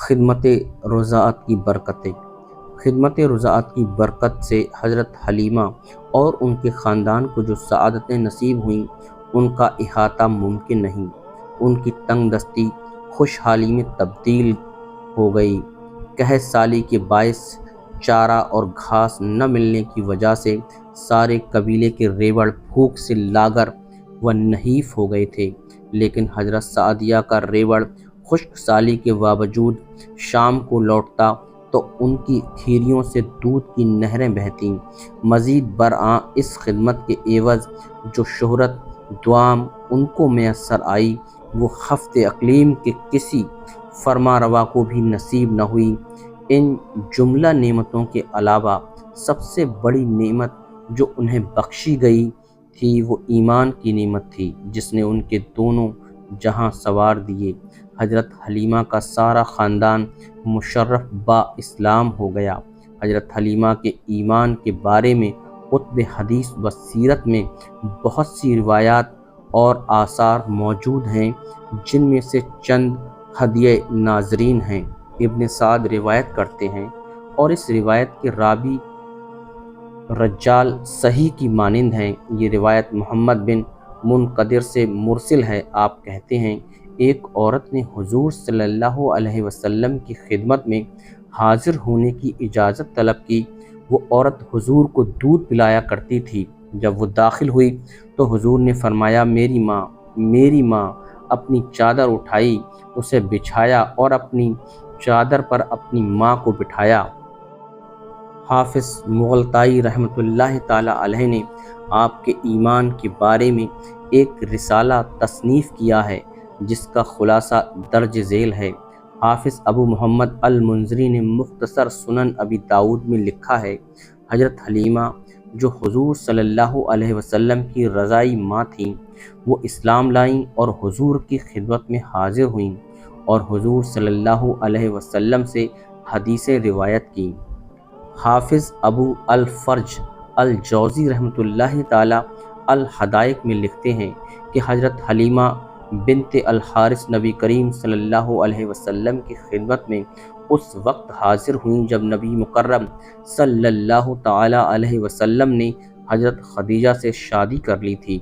خدمت رضاعت کی برکتیں۔ خدمت رضاعت کی برکت سے حضرت حلیمہ اور ان کے خاندان کو جو سعادتیں نصیب ہوئیں ان کا احاطہ ممکن نہیں۔ ان کی تنگ دستی خوشحالی میں تبدیل ہو گئی۔ قحط سالی کے باعث چارہ اور گھاس نہ ملنے کی وجہ سے سارے قبیلے کے ریوڑ بھوک سے لاغر و نحیف ہو گئے تھے، لیکن حضرت سعدیہ کا ریوڑ خشک سالی کے باوجود شام کو لوٹتا تو ان کی کھیریوں سے دودھ کی نہریں بہتیں۔ مزید برآں اس خدمت کے عوض جو شہرت دوام ان کو میسر آئی وہ خفت اقلیم کے کسی فرمانروا کو بھی نصیب نہ ہوئی۔ ان جملہ نعمتوں کے علاوہ سب سے بڑی نعمت جو انہیں بخشی گئی تھی وہ ایمان کی نعمت تھی، جس نے ان کے دونوں جہاں سنوار دیے۔ حضرت حلیمہ کا سارا خاندان مشرف با اسلام ہو گیا۔ حضرت حلیمہ کے ایمان کے بارے میں کتب حدیث و سیرت میں بہت سی روایات اور آثار موجود ہیں، جن میں سے چند ہدیہ ناظرین ہیں۔ ابن سعد روایت کرتے ہیں اور اس روایت کے راوی رجال صحیح کی مانند ہیں۔ یہ روایت محمد بن منقدر سے مرسل ہے۔ آپ کہتے ہیں ایک عورت نے حضور صلی اللہ علیہ وسلم کی خدمت میں حاضر ہونے کی اجازت طلب کی۔ وہ عورت حضور کو دودھ پلایا کرتی تھی۔ جب وہ داخل ہوئی تو حضور نے فرمایا میری ماں، میری ماں۔ اپنی چادر اٹھائی، اسے بچھایا اور اپنی چادر پر اپنی ماں کو بٹھایا۔ حافظ مغلطائی رحمۃ اللہ تعالی علیہ نے آپ کے ایمان کے بارے میں ایک رسالہ تصنیف کیا ہے جس کا خلاصہ درج ذیل ہے۔ حافظ ابو محمد المنذری نے مختصر سنن ابی داؤد میں لکھا ہے، حضرت حلیمہ جو حضور صلی اللہ علیہ وسلم کی رضائی ماں تھیں، وہ اسلام لائیں اور حضور کی خدمت میں حاضر ہوئیں اور حضور صلی اللہ علیہ وسلم سے حدیثیں روایت کیں۔ حافظ ابو الفرج الجوزی رحمۃ اللہ تعالی الحدائق میں لکھتے ہیں کہ حضرت حلیمہ بنت الحارث نبی کریم صلی اللہ علیہ وسلم کی خدمت میں اس وقت حاضر ہوئیں جب نبی مکرم صلی اللہ تعالی علیہ وسلم نے حضرت خدیجہ سے شادی کر لی تھی۔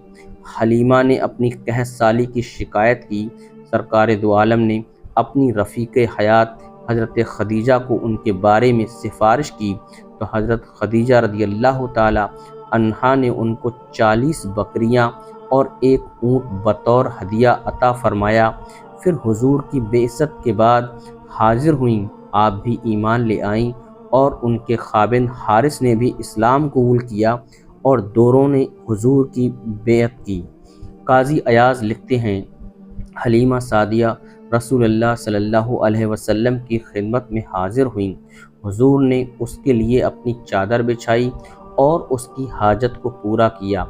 حلیمہ نے اپنی قحط سالی کی شکایت کی۔ سرکار دو عالم نے اپنی رفیق حیات حضرت خدیجہ کو ان کے بارے میں سفارش کی تو حضرت خدیجہ رضی اللہ تعالی عنہا نے ان کو 40 بکریاں اور ایک اونٹ بطور ہدیہ عطا فرمایا۔ پھر حضور کی بعثت کے بعد حاضر ہوئیں، آپ بھی ایمان لے آئیں اور ان کے خاوند حارث نے بھی اسلام قبول کیا اور دونوں نے حضور کی بیعت کی۔ قاضی ایاز لکھتے ہیں حلیمہ سعدیہ رسول اللہ صلی اللہ علیہ وسلم کی خدمت میں حاضر ہوئیں۔ حضور نے اس کے لیے اپنی چادر بچھائی اور اس کی حاجت کو پورا کیا۔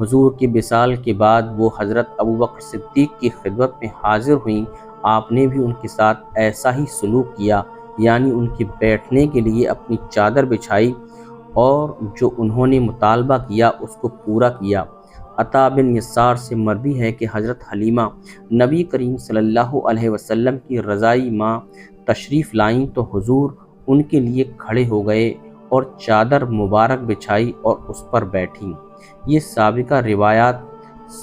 حضور کی وصال کے بعد وہ حضرت ابوبکر صدیق کی خدمت میں حاضر ہوئیں۔ آپ نے بھی ان کے ساتھ ایسا ہی سلوک کیا، یعنی ان کے بیٹھنے کے لیے اپنی چادر بچھائی اور جو انہوں نے مطالبہ کیا اس کو پورا کیا۔ عطا بن یسار سے مروی ہے کہ حضرت حلیمہ نبی کریم صلی اللہ علیہ وسلم کی رضائی ماں تشریف لائیں تو حضور ان کے لیے کھڑے ہو گئے اور چادر مبارک بچھائی اور اس پر بیٹھیں۔ یہ سابقہ روایات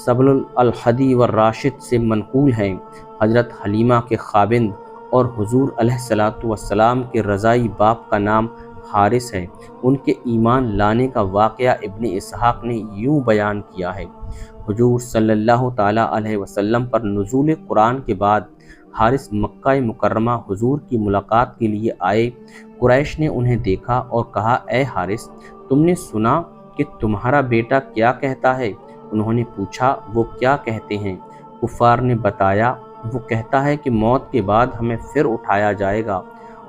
سبل الہدی والراشد سے منقول ہیں۔ حضرت حلیمہ کے خاوند اور حضور علیہ الصلوۃ والسلام کے رضائی باپ کا نام حارث ہے۔ ان کے ایمان لانے کا واقعہ ابن اسحاق نے یوں بیان کیا ہے، حضور صلی اللہ تعالی علیہ وسلم پر نزول قرآن کے بعد حارث مکہ مکرمہ حضور کی ملاقات کے لیے آئے۔ قریش نے انہیں دیکھا اور کہا اے حارث، تم نے سنا کہ تمہارا بیٹا کیا کہتا ہے؟ انہوں نے پوچھا وہ کیا کہتے ہیں؟ کفار نے بتایا وہ کہتا ہے کہ موت کے بعد ہمیں پھر اٹھایا جائے گا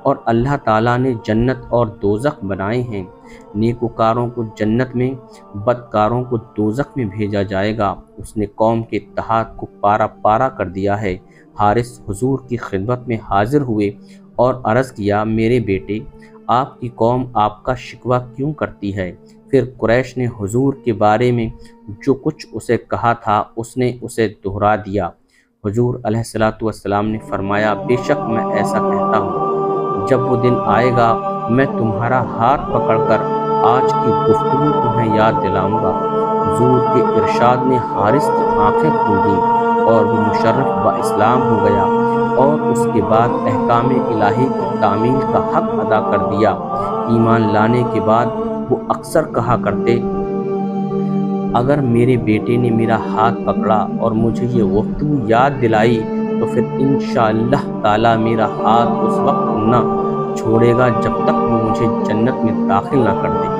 اور اللہ تعالیٰ نے جنت اور دوزخ بنائے ہیں، نیکوکاروں کو جنت میں، بدکاروں کو دوزخ میں بھیجا جائے گا۔ اس نے قوم کے اتحاد کو پارا پارا کر دیا ہے۔ حارث حضور کی خدمت میں حاضر ہوئے اور عرض کیا میرے بیٹے، آپ کی قوم آپ کا شکوہ کیوں کرتی ہے؟ پھر قریش نے حضور کے بارے میں جو کچھ اسے کہا تھا اس نے اسے دہرا دیا۔ حضور علیہ الصلوۃ والسلام نے فرمایا بے شک میں ایسا کہتا ہوں۔ جب وہ دن آئے گا میں تمہارا ہاتھ پکڑ کر آج کی گفتگو تمہیں یاد دلاؤں گا۔ حضور کے ارشاد نے حارث کی آنکھیں کھول دیں اور وہ مشرف با اسلام ہو گیا، اور اس کے بعد احکام الہی کی تعمیل کا حق ادا کر دیا۔ ایمان لانے کے بعد وہ اکثر کہا کرتے، اگر میرے بیٹے نے میرا ہاتھ پکڑا اور مجھے یہ گفتگو یاد دلائی تو پھر انشاءاللہ تعالی میرا ہاتھ اس وقت نہ چھوڑے گا جب تک وہ مجھے جنت میں داخل نہ کر دے۔